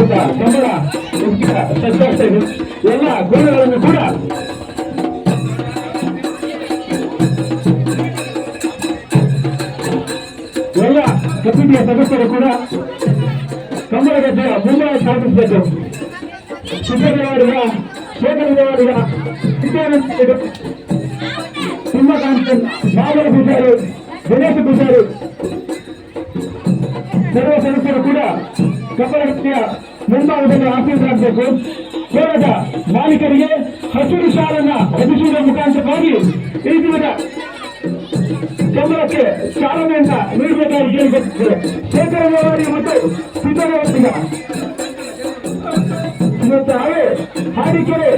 ಕೂಡ ಕಂಬಳ ಸಜ್ಜಾಗ್ತಾ ಇದೆ. ಎಲ್ಲ ಗೋಣಗಳನ್ನು ಕೂಡ ಎಲ್ಲ ಕಮಿಟಿಯ ಸದಸ್ಯರು ಕೂಡ ಕಂಬಳ ಗದ್ದೆಯ ಮುಂದೆ ಸಾಗಿಸಬೇಕು. ಸಿದ್ದರಾಮಯ್ಯ ಶೇಖರದೇವರಿಗ ಸಿಂಹಕಾಂತನ್ ನಾಗರ ಪೂಜಾರಿ ಗಣೇಶ ಪೂಜಾರಿ ಸರ್ವ ಸದಸ್ಯರು ಕೂಡ ಕಂಬಳ ಗದ್ದೆಯ ಮುಂಭಾಗದಲ್ಲಿ ಆಸೀನರಾಗಬೇಕು. ಕೋಣದ ಮಾಲೀಕರಿಗೆ ಹಸಿರು ಶಾಲನ್ನ ಹೊದಿಸುವ ಮುಖಾಂತರವಾಗಿ ಈ ದಿನದ ಕಂಬಳಕ್ಕೆ ಚಾಲನೆಯನ್ನ ನೀಡಬೇಕಾಗಿ ಕೇಳಿಕೊಳ್ಳುತ್ತದೆ. ಶೇಖರದೇವರಿ ಮತ್ತು ಸಿದ್ದರಾಮಯ್ಯ ಇವತ್ತು ಹಾಗೆ ಹಾಡಿಕೆರೆ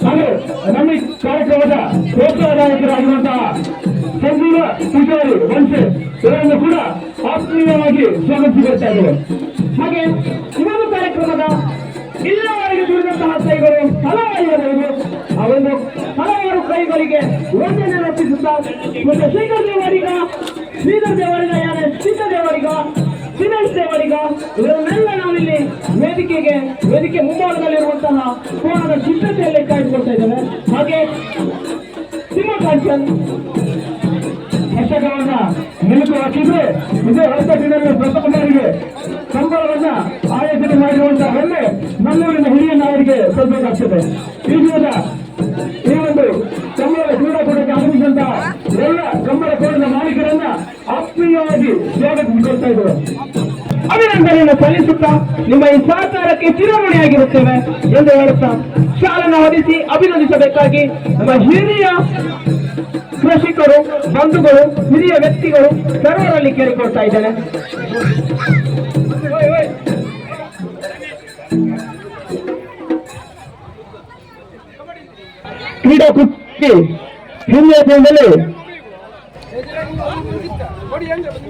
ಹಾಗೆ ನಮ್ಮ ಈ ಕಾರ್ಯಕ್ರಮದ ಪ್ರೋತ್ಸಾಹದಾಯಕರಾಗಿರುವಂತಹ ಸಂಜೀವ ಪೂಜಾರಿ ವಂಶೆ ಇವರನ್ನು ಕೂಡ ಆತ್ಮೀಯವಾಗಿ ಸ್ವಾಗತಿಸುತ್ತಾ ಇದ್ದೇವೆ. ಹಾಗೆ ಇನ್ನೊಂದು ಕಾರ್ಯಕ್ರಮದ ಇಲ್ಲಿವರೆಗೆ ದುಡಿದಂತಹ ಕೈಗಳು ಹಲವಾರಿರಬಹುದು. ಆ ಒಂದು ಹಲವಾರು ಕೈಗಳಿಗೆ ವಂದನೆ ಅರ್ಪಿಸುತ್ತಾ ಇವತ್ತು ಶೇಖರ್ ದೇವರಿಗ, ಶ್ರೀಧರ್ ದೇವರಿಗ, ಶ್ರೀಧರ್ ದೇವರಿಗ, ದಿನೇಶ್ ದೇವರಿಗ ಇವರನ್ನೆಲ್ಲ ನಾವಿಲ್ಲಿ ವೇದಿಕೆ ಮುಂಭಾಗದಲ್ಲಿರುವಂತಹ ಕೋಣದ ಸಿದ್ಧತೆಯಲ್ಲಿ ಕಾಯ್ದುಕೊಳ್ತಾ ಇದ್ದೇವೆ. ಹಾಗೆ ಸಿಂಹಕಾಂಚನ್ ದಶಕವನ್ನ ನಿಲುಕು ಹಾಕಿದ್ರೆ ಇದೇ ಹೊಸದಿನಲ್ಲಿ ಪ್ರಥಮ ಬಾರಿಗೆ ಕಂಬಳವನ್ನ ಆಯೋಜನೆ ಮಾಡಿರುವಂತಹ ಹೆಮ್ಮೆ ನಮ್ಮೂರಿನ ಹಿರಿಯ ನಾಯಕರಿಗೆ ಸಲ್ಲಬೇಕಾಗ್ತದೆ. ಈ ದಿನದ ಈ ಒಂದು ಕಂಬಳದ ಕ್ರೀಡಾಕೂಟಕ್ಕೆ ಆಗಮಿಸಿದಂತಹ ಎಲ್ಲ ಕಂಬಳ ಕೋಣದ ಮಾಲೀಕರನ್ನ ಆತ್ಮೀಯವಾಗಿ ಸ್ವಾಗತಿಸಿಕೊಳ್ತಾ ಇದ್ದೇವೆ. ಅಭಿನಂದನೆಯನ್ನು ಸಲ್ಲಿಸುತ್ತಾ ನಿಮ್ಮ ಈ ಸಹಕಾರಕ್ಕೆ ಚಿರಋಣಿಯಾಗಿರುತ್ತೇವೆ ಎಂದು ಹೇಳುತ್ತಾ ಶಾಲನ್ನು ಹೊದಿಸಿ ಅಭಿನಂದಿಸಬೇಕಾಗಿ ನಮ್ಮ ಹಿರಿಯ ಕೃಷಿಕರು, ಬಂಧುಗಳು, ಹಿರಿಯ ವ್ಯಕ್ತಿಗಳು ಸರ್ವರಲ್ಲಿ ಕೇಳಿಕೊಳ್ತಾ ಇದ್ದೇನೆ. ಕ್ರೀಡಾಕೂಟಕ್ಕೆ ಹಿಂದಿನ ದಿನದಲ್ಲಿ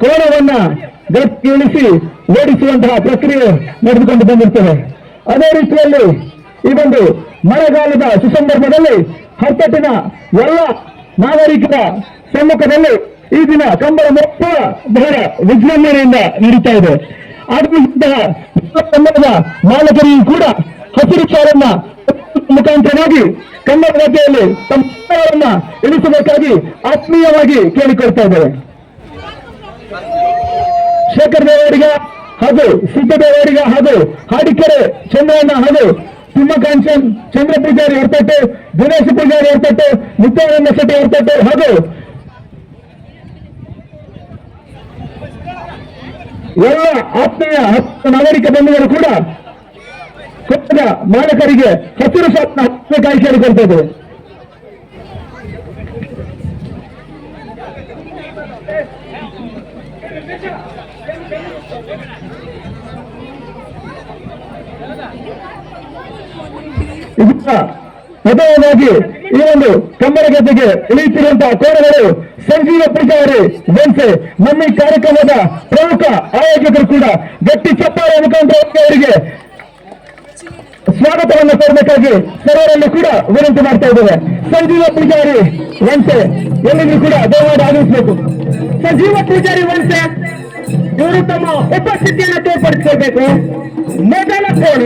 ಕೋಣವನ್ನ ಗಟ್ಟಿ ಇಳಿಸಿ ಓಡಿಸುವಂತಹ ಪ್ರಕ್ರಿಯೆ ನಡೆದುಕೊಂಡು ಬಂದಿರ್ತದೆ. ಅದೇ ರೀತಿಯಲ್ಲಿ ಈ ಒಂದು ಮಳೆಗಾಲದ ಸುಸಂದರ್ಭದಲ್ಲಿ ಹತ್ತಟ್ಟಿನ ಎಲ್ಲ ನಾಗರಿಕರ ಸಮ್ಮುಖದಲ್ಲಿ ಈ ದಿನ ಕಂಬಳ ಮಹೋತ್ಸವ ಬಹಳ ವಿಜೃಂಭಣೆಯಿಂದ ನಡೀತಾ ಇದೆ. ಆಗಮಿಸಿದಂತಹ ಕಂಬಳದ ಮಾಲಕರಿಗೂ ಕೂಡ ಹಸಿರು ಶಾಲನ್ನ ಮುಖಾಂತರವಾಗಿ ಕಂಬಳ ಗದ್ದೆಯಲ್ಲಿ ತಮ್ಮ ಕಂಬಳವನ್ನ ಇಳಿಸಬೇಕಾಗಿ ಆತ್ಮೀಯವಾಗಿ ಕೇಳಿಕೊಳ್ತಾ ಇದ್ದೇವೆ. ಶೇಖರ್ ದೇವರಿಗ ಹಾಗೂ ಸಿದ್ದದೇವರಿಗ ಹಾಗೂ ಹಾಡಿಕೆರೆ ಚಂದ್ರಣ್ಣ ಹಾಗೂ ಸಿಂಹಕಾಂಚನ್ ಚಂದ್ರ ಪೂಜಾರಿ ಹೊರತಟ್ಟು, ದಿನೇಶ್ ಪೂಜಾರಿ ಹೊರತಟ್ಟು, ನಿತ್ಯಾನಂದ ಶೆಟ್ಟಿ ಹೊರತಟ್ಟು ಹಾಗೂ ಎಲ್ಲ ಆತ್ಮೀಯ ನಾಗರಿಕ ಬಂಧುಗಳು ಕೂಡ ಕೊಟ್ಟದ ಮಾಲಕರಿಗೆ ಹಸಿರು ಶಾಸನ ಹಚ್ಚಬೇಕಾಗಿ ಕೇಳಿಕೊಳ್ತಾ ಇದ್ದೇವೆ. ಇದನ್ನ ಮೊದಲನೇದಾಗಿ ಈ ಒಂದು ಕಂಬಳ ಗದ್ದೆಗೆ ಇಳಿಯುತ್ತಿರುವಂತಹ ಕೋಣಗಳು ಸಂಜೀವ ಪೂಜಾರಿ ವಂಶೆ ನಮ್ಮ ಈ ಕಾರ್ಯಕ್ರಮದ ಪ್ರಮುಖ ಆಯೋಜಕರು ಕೂಡ ಗಟ್ಟಿ ಚಪ್ಪಾಳೆ ಮುಖಾಂತರ ಅವರಿಗೆ ಸ್ವಾಗತವನ್ನು ಕೋರಬೇಕಾಗಿ ಸರ್ವರಲ್ಲಿ ಕೂಡ ವಿನಂತಿ ಮಾಡ್ತಾ ಇದ್ದೇವೆ. ಸಂಜೀವ ಪೂಜಾರಿ ವಂಶೆ ಎಲ್ಲಿಗೂ ಕೂಡ ದಯಮಾಡಿ ಆಗಮಿಸಬೇಕು. ಸಂಜೀವ ಪೂಜಾರಿ ವಂಶೆ ಇವರು ತಮ್ಮ ಉಪಸ್ಥಿತಿಯನ್ನು ತೋರ್ಪಡಿಸಬೇಕು. ಮೊದಲ ಕೋಣ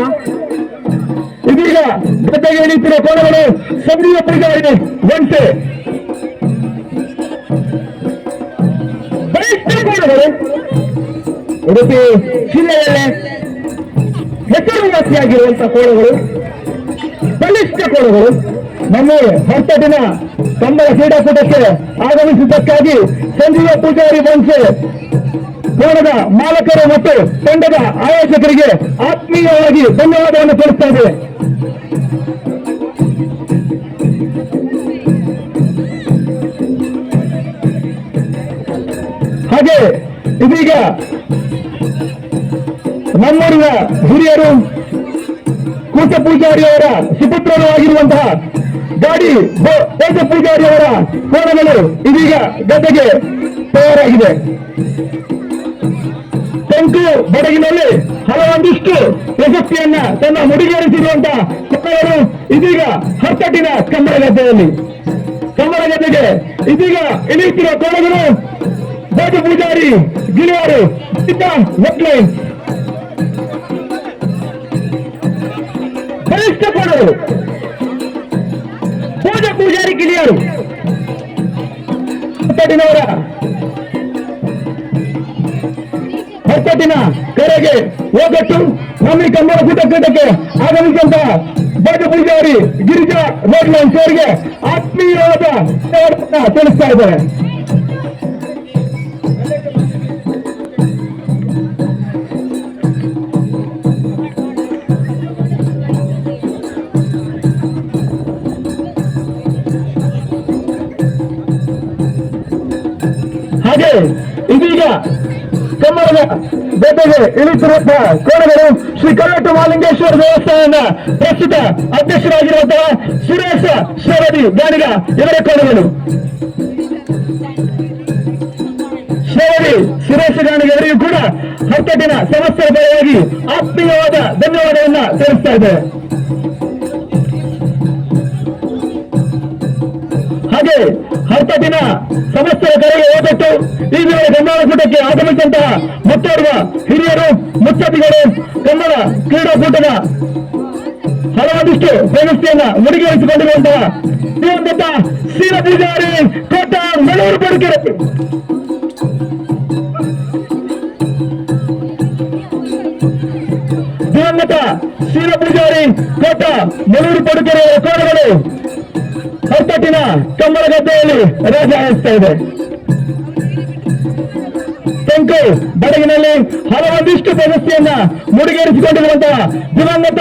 ಇದೀಗ ಗದ್ದೆಗೆ ಇಳಿಯುತ್ತಿರುವ ಕೋಣಗಳು ಸಂಜೀವ ಪೂಜಾರಿ ವಂಶೆ. ಬಲಿಷ್ಠ ಕೋಣಗಳು ಉಡುಪಿ ಜಿಲ್ಲೆಯಲ್ಲೇ ಹೆಸರುವಾಸಿಯಾಗಿರುವಂತಹ ಕೋಣಗಳು, ಬಲಿಷ್ಠ ಕೋಣಗಳು ನಮ್ಮ ಹೊಸದಿನ ಕಂಬಳ ಕ್ರೀಡಾಕೂಟಕ್ಕೆ ಆಗಮಿಸಿದ್ದಕ್ಕಾಗಿ ಸಂಜೀವ ಪೂಜಾರಿ ವಂಶೆ ಕೋಣದ ಮಾಲಕರು ಮತ್ತು ತಂಡದ ಆಯೋಜಕರಿಗೆ ಆತ್ಮೀಯವಾಗಿ ಧನ್ಯವಾದವನ್ನು ತಿಳಿಸ್ತಾ ಇದ್ದೇವೆ. ಹಾಗೆ ಇದೀಗ ನಮ್ಮೂರಿನ ಹಿರಿಯರು ಕೂಟ ಪೂಜಾರಿಯವರ ಸುಪುತ್ರರು ಆಗಿರುವಂತಹ ಗಾಡಿ ತೇಜ ಪೂಜಾರಿಯವರ ಕೋಣಗಳು ಇದೀಗ ಗದ್ದೆಗೆ ತಯಾರಾಗಿದೆ. ಟಂಕು ಬಡಗಿನಲ್ಲಿ ಹಲವೊಂದಿಷ್ಟು ಪ್ರಶಸ್ತಿಯನ್ನ ತನ್ನ ಮುಡಿಗೇರಿಸಿರುವಂತಹ ಕೋಣಗಳು ಇದೀಗ ಹತ್ತಟ್ಟಿನ ಕಂಬಳ ಗದ್ದೆಗೆ ಇದೀಗ ಇಳಿಯುತ್ತಿರುವ ಕೋಣಗಳು ಬಾಜು ಪೂಜಾರಿ ಗಿಳಿಯಾರು ವೆಟ್ಲೈನ್ ಬಲಿಷ್ಠ ಕೊಡರು ಬಾಜು ಪೂಜಾರಿ ಗಿಳಿಯಾರು ಹೊರತಟ್ಟಿನವರ ಹೊರತಟ್ಟಿನ ಕರೆಗೆ ಹೋಗಟ್ಟು ನಮ್ಮ ಕನ್ನಡ ಕೂಟಕ್ಕೆ ಆಗಮಿಸಿದಂತ ಬಾಜು ಪೂಜಾರಿ ಗಿರಿಜಾ ವೆಟ್ಲೈನ್ಸ್ ಅವರಿಗೆ ಆತ್ಮೀಯವಾದ ತಿಳಿಸ್ತಾ ಇದ್ದಾರೆ. ಹಾಗೆ ಇದೀಗ ಕಮ್ಮರದ ಬೆಟ್ಟಗೆ ಇಳಿತಿರುವಂತಹ ಕೋಣಗಳು ಶ್ರೀ ಕಲ್ಲಟ್ಟು ಮಹಾಲಿಂಗೇಶ್ವರ ದೇವಸ್ಥಾನದ ಪ್ರಸ್ತುತ ಅಧ್ಯಕ್ಷರಾಗಿರುವಂತಹ ಸುರೇಶ ಶ್ರವದಿ ಗಾಣಿಗ ಇವರ ಕೋಣಗಳು. ಶ್ರವದಿ ಸುರೇಶ ಗಾಣಿಗ ಅವರಿಗೂ ಕೂಡ ಹತ್ತಟ್ಟಿನ ಸಮಸ್ಯೆಯ ಪರವಾಗಿ ಆತ್ಮೀಯವಾದ ಧನ್ಯವಾದವನ್ನ ತಿಳಿಸ್ತಾ ಇದ್ದಾರೆ. ಹಾಗೆ ಹತ್ತಟ್ಟಿನ ಸಮಸ್ಯೆಯ ಕರೆಗೆ ಹೋಗಟ್ಟು ಈ ವೇಳೆ ಕನ್ನಡ ಕೂಟಕ್ಕೆ ಆಗಮಿಸಿದಂತಹ ಮತ್ತೋರ್ವ ಹಿರಿಯರು ಮುತ್ಸದ್ದಿಗಳು ಕನ್ನಡ ಕ್ರೀಡಾಕೂಟದ ಹಲವಾದಿಷ್ಟು ವ್ಯವಸ್ಥೆಯನ್ನ ಮುಡಿಗೇರಿಸಿಕೊಂಡಿರುವಂತಹ ದಿವಂಗತ ಶ್ರೀ ಪೂಜಾರಿ ಕೋಟ ಮಳೂರು ಬಡುಕೆರೆ ದಿವಂಗತ ಶ್ರೀ ಪೂಜಾರಿ ಕೋಟ ಮಳೂರು ಬಡುಕೆರೆಯ ಕೋಣಗಳು ಹತ್ತಟ್ಟಿನ ಕಮ್ಮರ ಗದ್ದೆಯಲ್ಲಿ ರಾಜ ಹಾಯಿಸ್ತಾ ಇದೆ. ತೆಂಕು ಬಡಗಿನಲ್ಲಿ ಹಲವೊಂದಿಷ್ಟು ಪ್ರಶಸ್ತಿಯನ್ನ ಮುಡಿಗೇರಿಸಿಕೊಂಡಿರುವಂತಹ ದಿವಂಗತ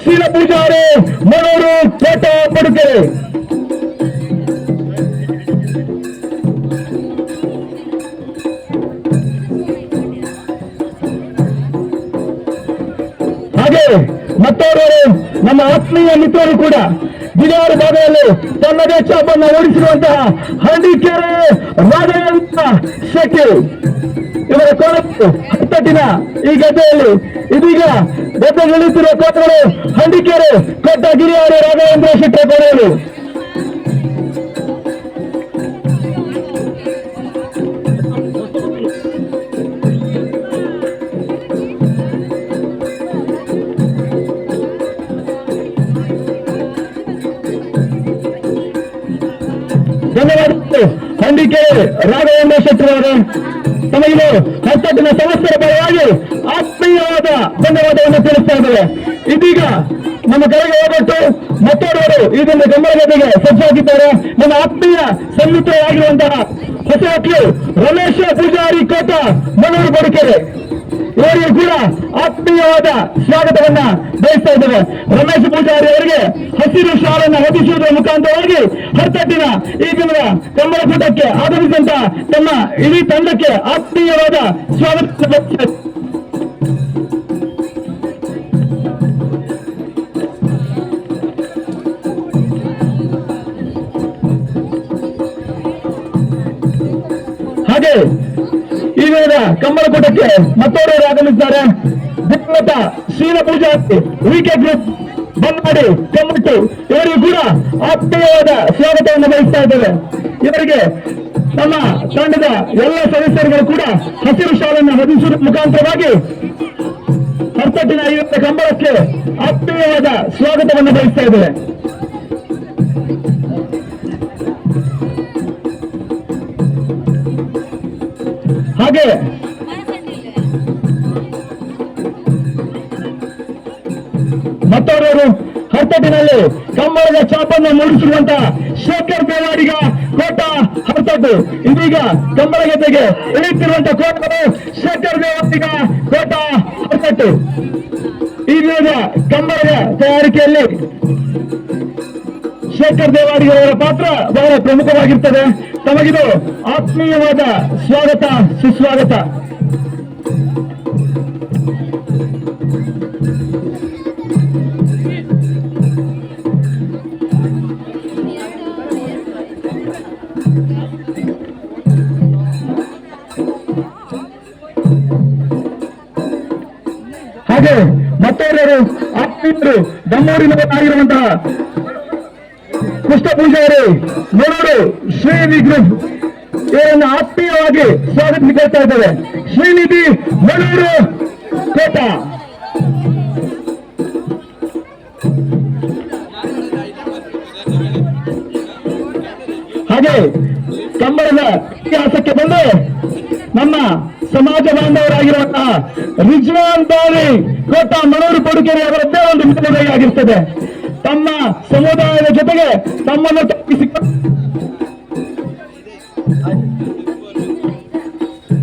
ಶ್ರೀ ಪೂಜಾರಿ ಮಳೂರು ಕೋಟ ಬಡುಕೆರೆ. ಹಾಗೆ ಮತ್ತೋರ್ವರು ನಮ್ಮ ಆತ್ಮೀಯ ಮಿತ್ರರು ಕೂಡ ಬಿಜಾರು ಭಾಗದಲ್ಲಿ ತನ್ನದೇ ಚಾಪನ್ನು ಓಡಿಸಿರುವಂತಹ ಹಂಡಿಕೆರೆ ರಾಘವೇಂದ್ರ ಶೆಟ್ಟಿ ಇವರ ಕೋಣಗಳು ಹತ್ತಟ್ಟಿನ ಈ ಗದ್ದೆಯಲ್ಲಿ ಇದೀಗ ಗದ್ದೆಗಿಳಿತಿರುವ ಕೋಟಗಳು ಹಂಡಿಕೆರೆ ಕೊಟ್ಟ ಗಿರಿಯಾರು ರಾಘವೇಂದ್ರ ಶೆಟ್ಟಿ ಕೋಣಗಳು. ಧನ್ಯವಾದಗಳು ಹಂಡಿಕೆರೆ ರಾಘವೇಂದ್ರ ಶೆಟ್ಟಿ ಅವರೇ. ತಮಗಿದು ಹತ್ತಟ್ಟಿನ ಸಮಸ್ಯೆಯ ಪರವಾಗಿ ಆತ್ಮೀಯವಾದ ಧನ್ಯವಾದವನ್ನು ತಿಳಿಸ್ತಾ ಇದ್ದೇವೆ. ಇದೀಗ ನಮ್ಮ ಕರೆಗೆ ಹೋಗಟ್ಟು ಮತ್ತೋರ್ವರು ಈಗಿನ ಗಂಬಳ ಗದ್ದೆಗೆ ಸಜ್ಜಾಗಿದ್ದಾರೆ. ನಮ್ಮ ಆತ್ಮೀಯ ಸನ್ಮಿತ್ರರಾಗಿರುವಂತಹ ಹೊಸ ಮಕ್ಕಳು ರಮೇಶ ಪೂಜಾರಿ ಕೋಟ ಮಳೂರು ಬಡುಕೆರೆ ಇವರಿಗೂ ಕೂಡ ಆತ್ಮೀಯವಾದ ಸ್ವಾಗತವನ್ನ ಬಯಸ್ತಾ ಇದ್ದೇವೆ. ರಮೇಶ್ ಪೂಜಾರಿ ಅವರಿಗೆ ಹಸಿರು ಶಾಲನ್ನು ಹೊದಿಸುವುದರ ಮುಖಾಂತರವಾಗಿ ಹತ್ತಟ್ಟಿನ ಈ ದಿನದ ಕಮ್ಮರ ಕೂಟಕ್ಕೆ ಆಗಮಿಸಿದಂತ ತಮ್ಮ ಇಡೀ ತಂಡಕ್ಕೆ ಆತ್ಮೀಯವಾದ ಸ್ವಾಗತ. ಹಾಗೆ ಈ ವೇಳೆ ಕಮ್ಮರ ಕೂಟಕ್ಕೆ ಮತ್ತೋರ್ವರು ಆಗಮಿಸಿದ್ದಾರೆ. ದಿವಂಗತ ಶ್ರೀ ಪೂಜಾರಿ ವಿಕೆ ಗ್ರೂಪ್ ಬನ್ನಾಡಿ ಕಮ್ಮಟ್ಟು ಇವರಿಗೂ ಕೂಡ ಆತ್ಮೀಯವಾದ ಸ್ವಾಗತವನ್ನು ಬಯಸ್ತಾ ಇದ್ದೇವೆ. ಇವರಿಗೆ ನಮ್ಮ ತಂಡದ ಎಲ್ಲ ಸದಸ್ಯರುಗಳು ಕೂಡ ಹಸಿರು ಶಾಲನ್ನು ಹೊದಿಸುವ ಮುಖಾಂತರವಾಗಿ ಹತ್ತಟ್ಟಿನ ಈ ಕಂಬಳಕ್ಕೆ ಆತ್ಮೀಯವಾದ ಸ್ವಾಗತವನ್ನು ಬಯಸ್ತಾ ಇದ್ದೇವೆ. ಹಾಗೆ ಮತ್ತೋರ್ವರು ಹರ್ತಟ್ಟಿನಲ್ಲಿ ಕಂಬಳದ ಚಾಪನ್ನು ಮೂಡಿಸಿರುವಂತಹ ಶೇಖರ್ ದೇವಾಡಿಗ ಕೋಟ ಹರ್ತಟ್ಟು ಇದೀಗ ಕಂಬಳ ಗದ್ದೆಗೆ ಇಳಿಯುತ್ತಿರುವಂತಹ ಕೋಟಗಳು ಶೇಖರ್ ದೇವಾಡಿಗ ಕೋಟ ಹರ್ತಟ್ಟು. ಈ ದಿನದ ಕಂಬಳದ ತಯಾರಿಕೆಯಲ್ಲಿ ಶೇಖರ್ ದೇವಾಡಿಗರವರ ಪಾತ್ರ ಬಹಳ ಪ್ರಮುಖವಾಗಿರ್ತದೆ. ತಮಗಿದು ಆತ್ಮೀಯವಾದ ಸ್ವಾಗತ ಸುಸ್ವಾಗತ. ಹಾಗೆ ಮತ್ತೊಬ್ಬರು ಆತ್ಮೀಯರು ಇವರನ್ನು ಆತ್ಮೀಯವಾಗಿ ಸ್ವಾಗತಿಸಿಕೊಳ್ತಾ ಇದ್ದೇವೆ. ಶ್ರೀನಿಧಿ ಮಳೂರು ಕೋಟ. ಹಾಗೆ ಕಂಬಳದ ಇತಿಹಾಸಕ್ಕೆ ಬಂದು ನಮ್ಮ ಸಮಾಜ ಬಾಂಧವರಾಗಿರುವಂತಹ ರಿಜ್ವಾನ್ ಬಾರಿ ಕೋಟ ಮಳೂರು ಕೊಡುಗೆರೆ ಅವರದ್ದೇ ಒಂದು ಮಿತ್ರರಾಗಿರ್ತದೆ. ತಮ್ಮ ಸಮುದಾಯದ ಜೊತೆಗೆ ತಮ್ಮನ್ನು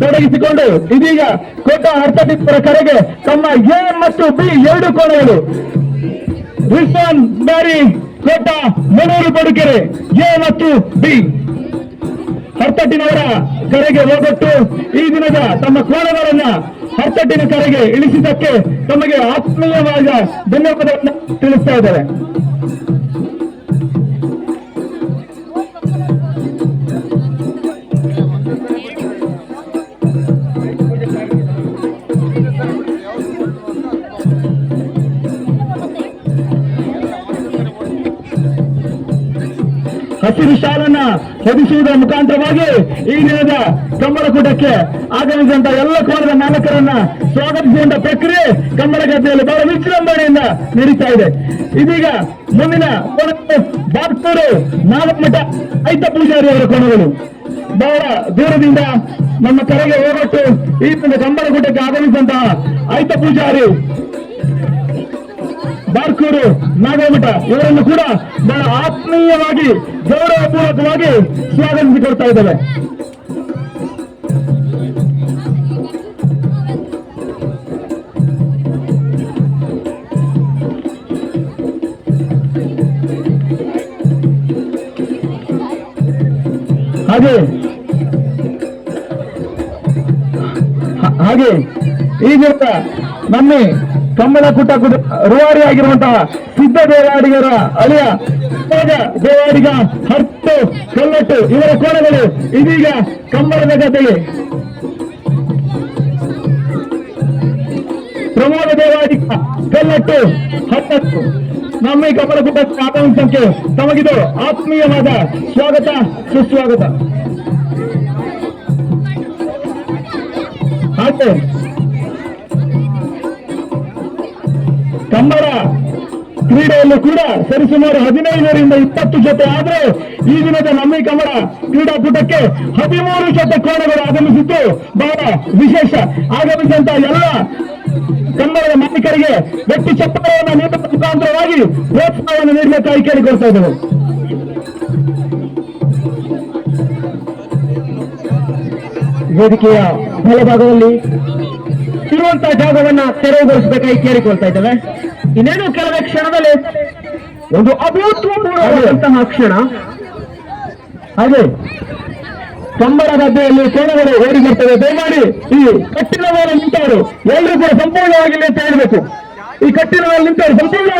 ತೊಡಗಿಸಿಕೊಂಡು ಇದೀಗ ಕೋಟ ಅರ್ಥದೀಪರ ಕರೆಗೆ ತಮ್ಮ ಎ ಮತ್ತು ಬಿ ಎರಡು ಕೋಣೆಗಳು ರಿಜ್ವಾನ್ ಬಾರಿ ಕೋಟ ಮಳೂರು ಕೊಡುಗೆರೆ ಎ ಮತ್ತು ಬಿ ಹರ್ತಟ್ಟಿನವರ ಕರೆಗೆ ಹೋಗೊಟ್ಟು ಈ ದಿನದ ತಮ್ಮ ಕೋಣಗಳನ್ನ ಹರ್ತಟ್ಟಿನ ಕರೆಗೆ ಇಳಿಸಿದ್ದಕ್ಕೆ ತಮಗೆ ಆತ್ಮೀಯವಾದ ಧನ್ಯವಾದವನ್ನು ತಿಳಿಸ್ತಾ ಇದ್ದಾರೆ. ಹಸಿರು ಶಾಲನ್ನ ಹೊದಿಸುವುದರ ಮುಖಾಂತರವಾಗಿ ಈ ದಿನದ ಕಂಬಳಕೂಟಕ್ಕೆ ಆಗಮಿಸಿದಂತ ಎಲ್ಲ ಕೋಣದ ಮಾಲಕರನ್ನ ಸ್ವಾಗತಿಸುವಂತ ಪ್ರಕ್ರಿಯೆ ಕಂಬಳ ಗದ್ದೆಯಲ್ಲಿ ಬಹಳ ವಿಜೃಂಭಣೆಯಿಂದ ನಡೀತಾ ಇದೆ. ಇದೀಗ ಮುಂದಿನ ಬಾಗ್ತೂರು ನಾಗಮಠ ಐತ ಪೂಜಾರಿ ಅವರ ಕೋಣಗಳು ಬಹಳ ದೂರದಿಂದ ನಮ್ಮ ಕರೆಗೆ ಹೋಗೊಟ್ಟು ಈ ಕಂಬಳಕೂಟಕ್ಕೆ ಆಗಮಿಸಿದಂತಹ ಐತ ಪೂಜಾರಿ ಬಾರ್ಕೂರು ನಾಗಮಠ ಇವರನ್ನು ಕೂಡ ಬಹಳ ಆತ್ಮೀಯವಾಗಿ ಗೌರವಪೂರ್ವಕವಾಗಿ ಸ್ವಾಗತಿಸಿಕೊಡ್ತಾ ಇದ್ದೇವೆ. ಹಾಗೆ ಈ ದಿವಸ ನಮ್ಮ ಕಂಬಳಕೂಟ ರೂವಾರಿ ಆಗಿರುವಂತಹ ಸಿದ್ಧ ದೇವಾಡಿಗರ ಅಳಿಯ ದೇವಾಡಿಗ ಹರ್ತು ಕಲ್ಲಟ್ಟು ಇವರ ಕೋಣಗಳು ಇದೀಗ ಕಂಬಳದ ಗದ್ದೆಗೆ ಪ್ರಮೋದ ದೇವಾಡಿಗ ಕಲ್ಲಟ್ಟು ಹತ್ತತ್ತು ನಮ್ಮ ಈ ಕಂಬಳಕೂಟಕ್ಕೆ ಆಗಮಿಸಕ್ಕೆ ತಮಗಿದು ಆತ್ಮೀಯವಾದ ಸ್ವಾಗತ ಸುಸ್ವಾಗತ. ಹಾಗೆ ಕಂಬಳ ಕ್ರೀಡೆಯಲ್ಲೂ ಕೂಡ ಸರಿಸುಮಾರು 15ರಿಂದ 20 ಜೊತೆ ಆದ್ರೆ ಈ ದಿನದ ನಮ್ಮ ಕಂಬಳ ಕ್ರೀಡಾಕೂಟಕ್ಕೆ 13 ಜೊತೆ ಕೋಣಗಳು ಆಗಮಿಸಿದ್ದು ಬಹಳ ವಿಶೇಷ. ಆಗಮಿಸಿದಂತ ಎಲ್ಲ ಕಂಬಳದ ಮಾಲೀಕರಿಗೆ ಗಟ್ಟಿ ಚಪ್ಪಾಳೆಯನ್ನು ನೀಡುವ ಮುಖಾಂತರವಾಗಿ ಪ್ರೋತ್ಸಾಹವನ್ನು ನೀಡಬೇಕಾಗಿ ಕೇಳಿಕೊಳ್ತಾ ಇದ್ದೇವೆ. ವೇದಿಕೆಯ ಬಲಭಾಗದಲ್ಲಿ ಇರುವಂತಹ ಜಾಗವನ್ನ ತೆರವುಗೊಳಿಸಬೇಕಾಗಿ ಕೇಳಿಕೊಳ್ತಾ ಇದ್ದೇವೆ. ಇನ್ನೇನು ಕೆಲವೇ ಕ್ಷಣದಲ್ಲಿ ಒಂದು ಅಭೂತಪೂರ್ವವಾದಂತಹ ಕ್ಷಣ. ಹಾಗೆ ಕಂಬಳ ಗದ್ದೆಯಲ್ಲಿ ಕೋಣಗಳು ಓಡಿ ಬರ್ತವೆ. ದಯಮಾಡಿ ಈ ಕಟ್ಟಿನ ಮೇಲೆ ನಿಂತವರು ಎಲ್ಲರೂ ಕೂಡ ಸಂಪೂರ್ಣವಾಗಿ ಅಂತ ಹೇಳಬೇಕು. ಈ ಕಟ್ಟಿನ ಮೇಲೆ ನಿಂತವರು ಸಂಪೂರ್ಣವಾಗಿ